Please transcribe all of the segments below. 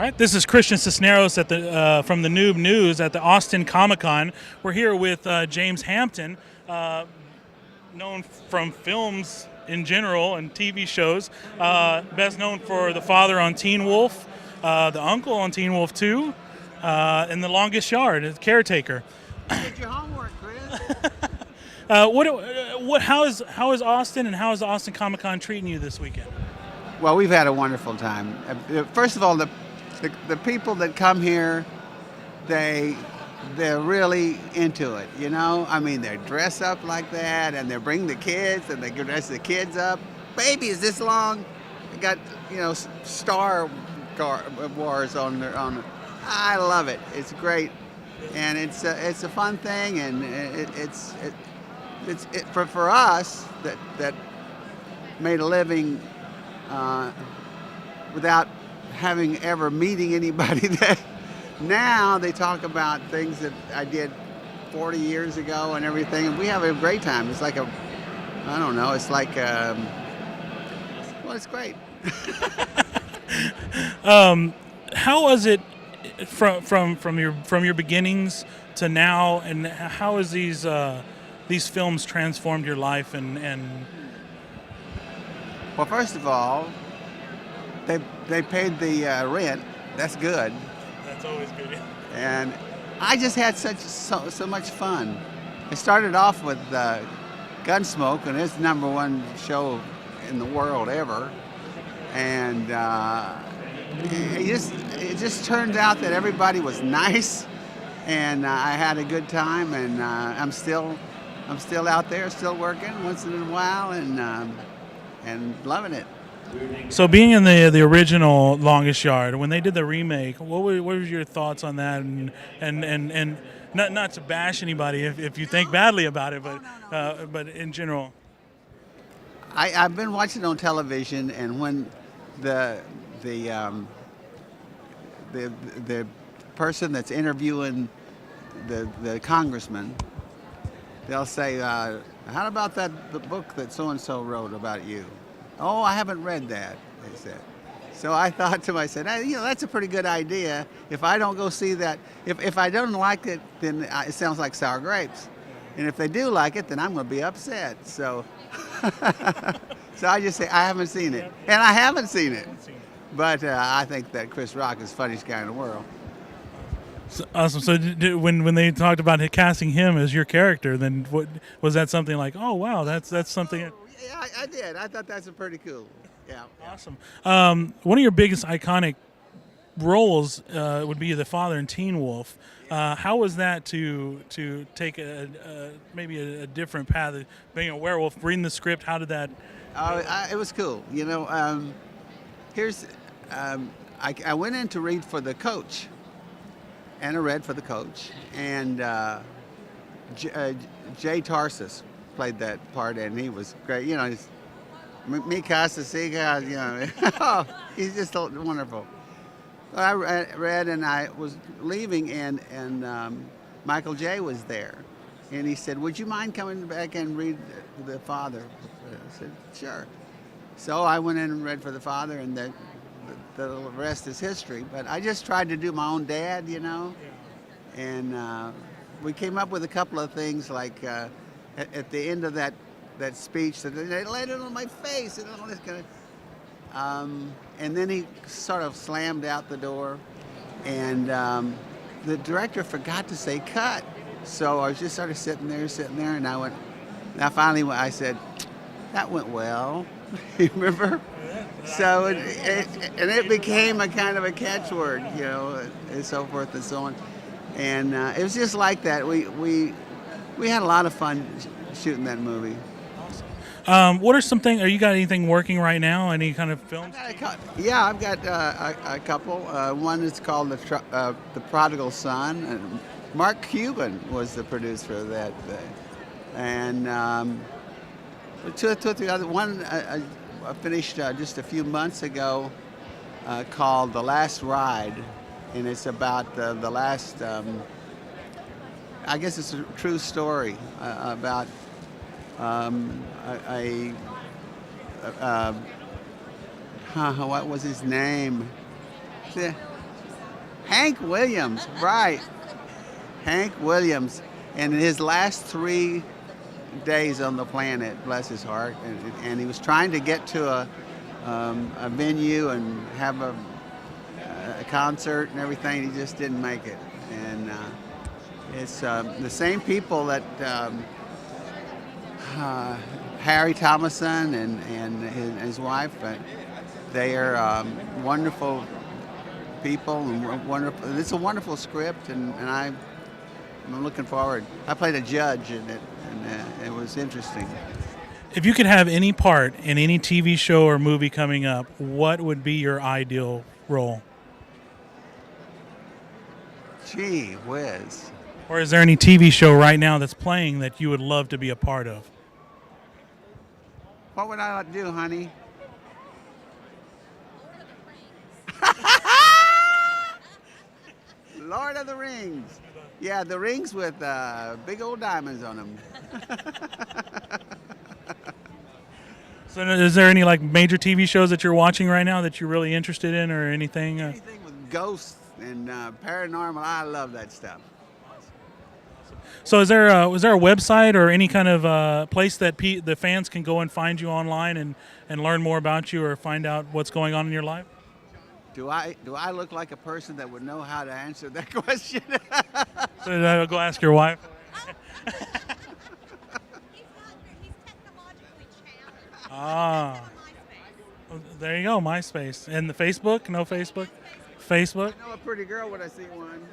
All right, this is Christian Cisneros at from the Noob News at the Austin Comic-Con. We're here with James Hampton, known from films in general and TV shows. Best known for the father on Teen Wolf, the uncle on Teen Wolf 2, and The Longest Yard as caretaker. Get your homework, Chris. How is Austin and how is the Austin Comic-Con treating you this weekend? Well, we've had a wonderful time. First of all, the people that come here, they're really into it, you know? I mean, they dress up like that, and they bring the kids, and they dress the kids up. Baby is this long. They got, Star Wars on their own. I love it. It's great, and it's a fun thing, and it's for us that made a living without having ever meeting anybody that now they talk about things that I did 40 years ago and everything, and we have a great time. It's like it's like, it's great. How was it from your beginnings to now, and how has these films transformed your life and Well, first of all, they paid the rent. That's good. That's always good. And I just had so much fun. It started off with Gunsmoke, and it's the #1 show in the world ever. And it just turned out that everybody was nice, and I had a good time. And I'm still out there, still working once in a while, and loving it. So, being in the original Longest Yard, when they did the remake, what were your thoughts on that? And not to bash anybody if you think badly about it, but in general. I've been watching on television, and when the person that's interviewing the congressman, they'll say, "How about the book that so and so wrote about you?" "Oh, I haven't read that," they said. So I thought to myself, hey, that's a pretty good idea. If I don't go see that, if I don't like it, then it sounds like sour grapes. And if they do like it, then I'm going to be upset. So, so I just say, I haven't seen it. And I haven't seen it. But I think that Chris Rock is the funniest guy in the world. So, awesome. So when they talked about casting him as your character, then what was that something like? Oh wow, that's something. Oh, yeah, I did. I thought that's pretty cool. Yeah. Awesome. One of your biggest iconic roles would be the father in Teen Wolf. How was that to take maybe a different path, being a werewolf, reading the script? How did that? It was cool. I went in to read for the coach. And I read for the coach, and Jay Tarsis played that part, and he was great. He's Mi Casa Siga, he's just wonderful. I read, and I was leaving, and Michael J. was there, and he said, "Would you mind coming back and read the father?" I said, "Sure." So I went in and read for the father, and the rest is history. But I just tried to do my own dad, and we came up with a couple of things, like at the end of that speech, that they laid it on my face and all this kind of. And then he sort of slammed out the door, and the director forgot to say cut. So I was just sort of sitting there, and I said, "That went well." You remember? So it became a kind of a catchword, and so forth and so on. And it was just like that. We had a lot of fun shooting that movie. What are some things? Are you got anything working right now? Any kind of films? I've got a couple. One is called The Prodigal Son, and Mark Cuban was the producer of that. And two or three other. One I finished just a few months ago, called The Last Ride, and it's about the last. I guess it's a true story about what was his name? Hank Williams, right. Hank Williams. And in his last 3 days on the planet, bless his heart, and he was trying to get to a venue and have a concert and everything. He just didn't make it. And it's the same people that Harry Thomason and his wife, they are wonderful people and wonderful. It's a wonderful script, and I'm looking forward. I played a judge in it, and it was interesting. If you could have any part in any TV show or movie coming up, what would be your ideal role? Gee whiz. Or is there any TV show right now that's playing that you would love to be a part of? What would I like to do, honey? Lord of the Rings. Yeah, the rings with big old diamonds on them. So is there any like major TV shows that you're watching right now that you're really interested in or anything? Anything with ghosts and paranormal, I love that stuff. So is there a website or any kind of place that the fans can go and find you online and learn more about you or find out what's going on in your life? Do I look like a person that would know how to answer that question? So I'll go ask your wife. He's technologically challenged. Ah, there you go, MySpace. And the Facebook? No Facebook? Facebook? I know a pretty girl when I see one.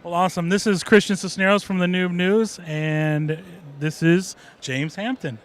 Well, awesome. This is Christian Cisneros from the Noob News, and this is James Hampton.